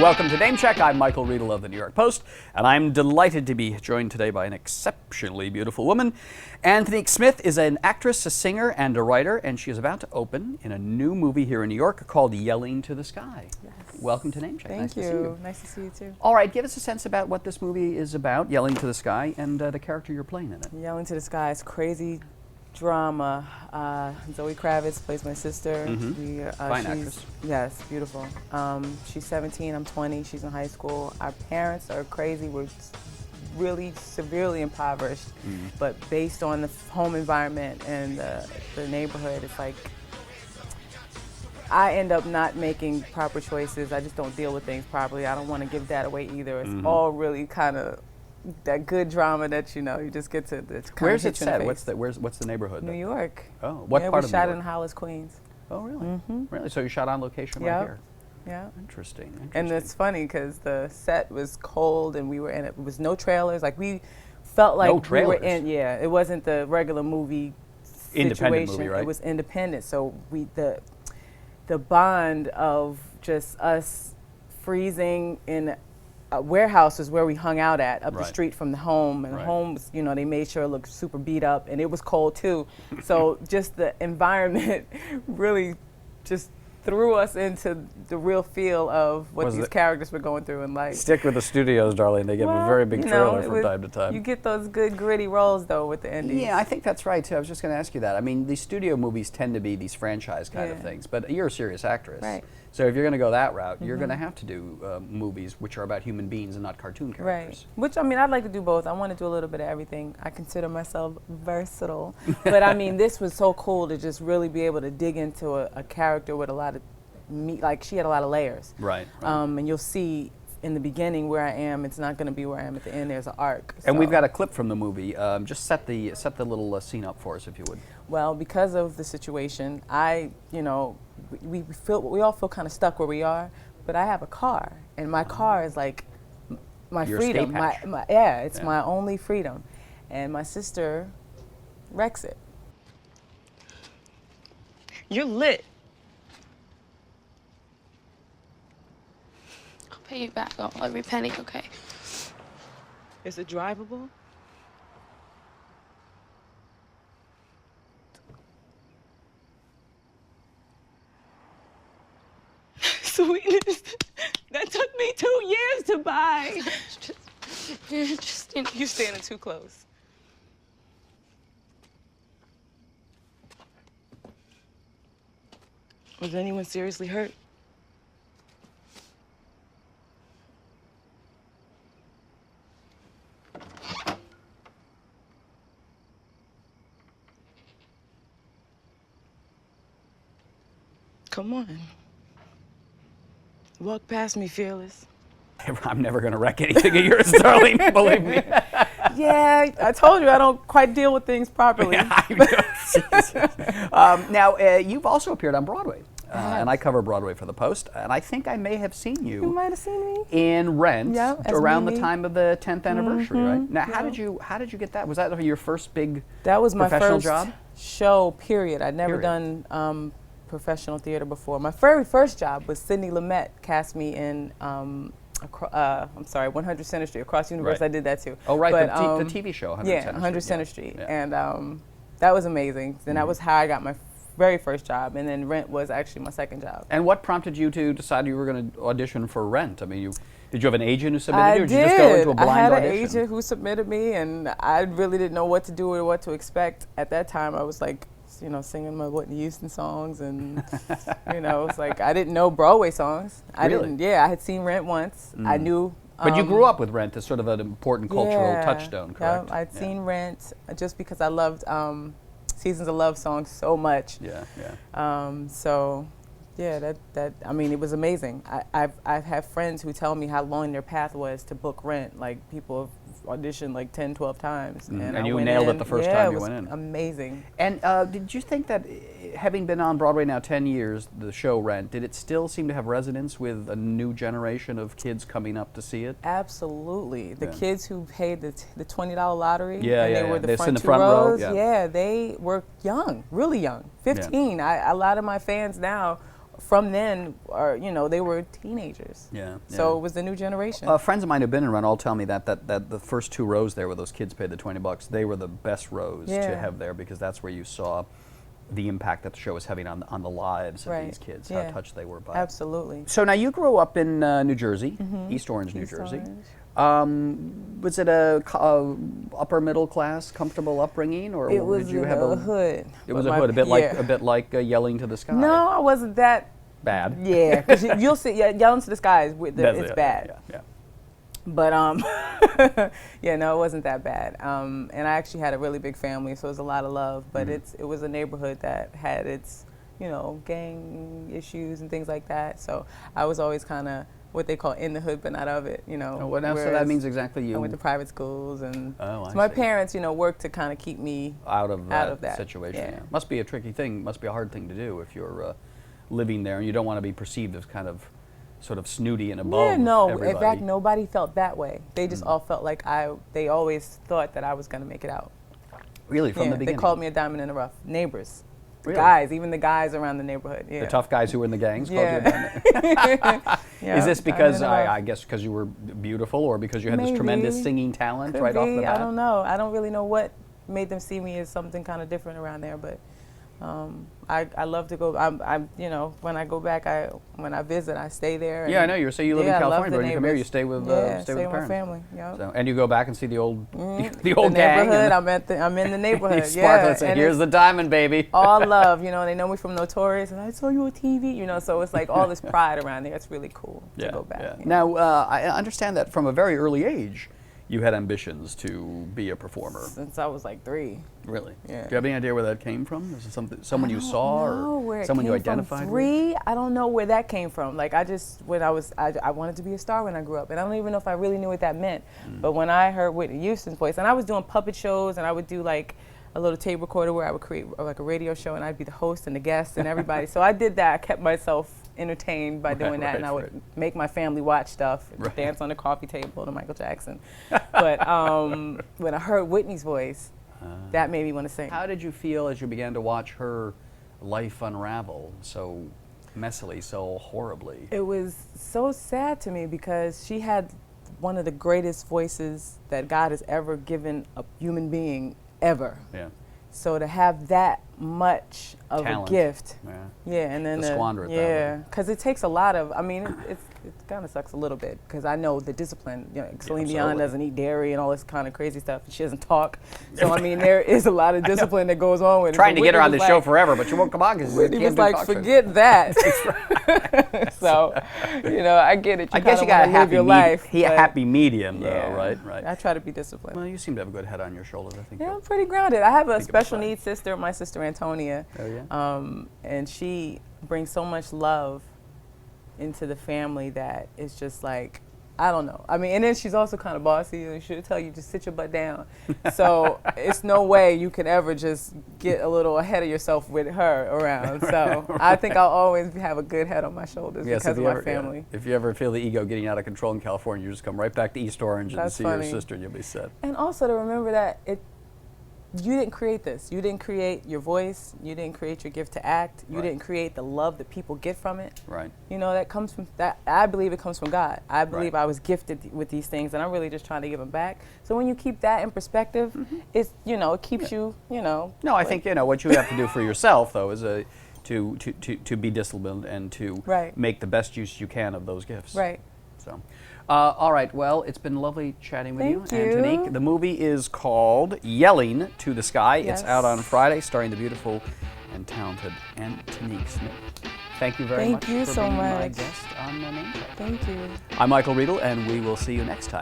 welcome to Name Check. I'm Michael Riedel of the New York Post, and I'm delighted to be joined today by an exceptionally beautiful woman. Antonique Smith is an actress, a singer, and a writer, and she is about to open in a new movie here in New York called Yelling to the Sky. Yes. Welcome to Name Check. Thank you. Nice to see you. Nice to see you too. All right, give us a sense about what this movie is about, Yelling to the Sky, and the character you're playing in it. Yelling to the Sky is crazy drama. Zoe Kravitz plays my sister. Fine actress. Yes, beautiful. She's 17, I'm 20, she's in high school. Our parents are crazy. We're really severely impoverished, but based on the home environment and the neighborhood, it's like I end up not making proper choices. I just don't deal with things properly. I don't want to give that away either. It's all really kind of that good drama that you just get to. Where's it set? What's the neighborhood? New York. Oh, what part we of shot New York? in Hollis, Queens. Oh, really? Really? So you shot on location right here? Yeah. Interesting. And it's funny because the set was cold and we were in it. It was no trailers. Like we felt like we were in. Yeah, it wasn't the regular movie situation. Independent movie, right? It was independent. So the bond of just us freezing in a warehouse is where we hung out at, up the street from the home. And the home was, they made sure it looked super beat up, and it was cold too. So just the environment really just threw us into the real feel of what these characters were going through in life. Stick with the studios, darling. They give a very big trailer from time to time. You get those good gritty roles though with the endings. Yeah, I think that's right too. I was just going to ask you that. I mean, these studio movies tend to be these franchise kind of things, but you're a serious actress. Right. So if you're going to go that route, you're going to have to do movies which are about human beings and not cartoon characters. Right. Which, I'd like to do both. I want to do a little bit of everything. I consider myself versatile. But this was so cool to just really be able to dig into a character with a lot of meat. Like, she had a lot of layers. Right. And you'll see in the beginning where I am, it's not going to be where I am at the end. There's an arc. And we've got a clip from the movie. Just set the little scene up for us, if you would. Well, because of the situation, we all feel kind of stuck where we are, but I have a car, and my car is like my freedom. It's my only freedom, and my sister wrecks it. You're lit. I'll pay you back every penny, okay? Is it drivable? Sweetness, that took me 2 years to buy. You're standing too close. Was anyone seriously hurt? Come on. Walk past me, fearless. I'm never going to wreck anything of yours, darling, believe me. Yeah, I told you I don't quite deal with things properly. Now, you've also appeared on Broadway, and I cover Broadway for the Post, and I think I may have seen you. You might have seen me in Rent around the time of the 10th anniversary, right? Now, how did you get that? Was that your first big That was my professional first job? Show. Period. I'd never done professional theater before. My very first job was Sidney Lumet cast me in 100 Center Street, Across the Universe. I did that too. Oh, right, but, the TV show, 100 Center Street. And that was amazing. And that was how I got my very first job. And then Rent was actually my second job. And what prompted you to decide you were going to audition for Rent? I mean, did you have an agent who submitted you, or did you just go into a blind audition? I had an agent who submitted me, and I really didn't know what to do or what to expect. At that time, I was like, singing my Whitney Houston songs, and it's like I didn't know Broadway songs. I had seen Rent once. I knew. But you grew up with Rent as sort of an important cultural touchstone, correct? Yeah, I'd seen Rent just because I loved Seasons of Love songs so much. It was amazing. I've had friends who tell me how long their path was to book Rent. Like, people have auditioned like 10, 12 times. And you nailed it the first time you went in. Amazing. And did you think that, having been on Broadway now 10 years, the show Rent, did it still seem to have resonance with a new generation of kids coming up to see it? Absolutely. The kids who paid the $20 lottery, and they were They're front in the two front rows. row. They were young, really young, 15. A lot of my fans now from then, they were teenagers. Yeah. So it was the new generation. Friends of mine who've been in Run all tell me that the first 2 rows there where those kids paid the $20, they were the best rows to have there, because that's where you saw the impact that the show was having on the lives of these kids, how touched they were by it. Absolutely. So now you grew up in New Jersey, East Orange, New Jersey. Was it a upper middle class, comfortable upbringing, or It was did you in have a hood. It was a hood, a bit like Yelling to the Sky. No, I wasn't that bad. Yeah, because you'll see, Yelling to the Sky it's bad. Yeah. But yeah, no, it wasn't that bad. And I actually had a really big family, so it was a lot of love. But it was a neighborhood that had its, gang issues and things like that. So I was always kind of what they call in the hood, but not of it. Oh, what else? So that means exactly you. I went to private schools, and so my parents, worked to kind of keep me out of that situation. Yeah. Must be a tricky thing. Must be a hard thing to do if you're living there and you don't want to be perceived as kind of sort of snooty and above. Yeah, no. everybody. In fact, nobody felt that way. They just all felt like they always thought that I was going to make it out. Really, from the beginning. They called me a diamond in the rough. Neighbors. Really? Guys, even the guys around the neighborhood. Yeah. The tough guys who were in the gangs called you a diamond. Is this because, I guess, because you were beautiful, or because you had this tremendous singing talent right off the bat? I don't know. I don't really know what made them see me as something kind of different around there, but I love to go. I'm when I go back, when I visit, I stay there. Yeah, I know. You say you live in California, but when you come here, you stay with stay the with parents. my family. Yeah. So, and you go back and see the old the gang. Neighborhood. I'm in the neighborhood. Yeah. And here's the diamond, baby. All love. They know me from Notorious, and I saw you on TV. So it's like all this pride around there. It's really cool to go back. Yeah. Now I understand that from a very early age, you had ambitions to be a performer. Since I was like 3. Really? Yeah. Do you have any idea where that came from? Is it someone you saw, or someone you identified with? 3? I don't know where that came from. Like I wanted to be a star when I grew up, and I don't even know if I really knew what that meant. But when I heard Whitney Houston's voice, and I was doing puppet shows, and I would do like a little tape recorder where I would create like a radio show, and I'd be the host and the guest and everybody. So I did that. I kept myself entertained by doing that, and I would make my family watch stuff, dance on the coffee table to Michael Jackson. But when I heard Whitney's voice, that made me want to sing. How did you feel as you began to watch her life unravel so messily, so horribly? It was so sad to me because she had one of the greatest voices that God has ever given a human being ever. Yeah. So to have that much of talent. A gift, and then to squander it that way. because it takes a lot of. I mean, it kind of sucks a little bit because I know the discipline. Celine Dion doesn't eat dairy and all this kind of crazy stuff. She doesn't talk, so I mean, there is a lot of discipline that goes on with it. Trying to get her on the show forever, but she won't come on because Whitney was like, forget that. So, I get it. I guess you got a happy medium, though, yeah, right? I try to be disciplined. Well, you seem to have a good head on your shoulders, I think. Yeah, I'm pretty grounded. I have a special needs sister, my sister Antonique. Oh, yeah? And she brings so much love into the family that it's just like, I don't know. I mean, and then she's also kind of bossy, and she'll tell you, just sit your butt down. So it's no way you can ever just get a little ahead of yourself with her around. So I think I'll always have a good head on my shoulders because of my family. If you ever feel the ego getting out of control in California, you just come right back to East Orange and see your sister, and you'll be set. And also to remember that you didn't create this. You didn't create your voice. You didn't create your gift to act. You didn't create the love that people get from it. Right. That comes from that. I believe it comes from God. I believe I was gifted with these things, and I'm really just trying to give them back. So when you keep that in perspective, it's it keeps you No, I think what you have to do for yourself though is to be disciplined and to make the best use you can of those gifts. Right. So. All right, well, it's been lovely chatting with you, Antonique. The movie is called Yelling to the Sky. Yes. It's out on Friday, starring the beautiful and talented Antonique Smith. Thank you very much for being my guest on the Name Check. Thank you. I'm Michael Riedel, and we will see you next time.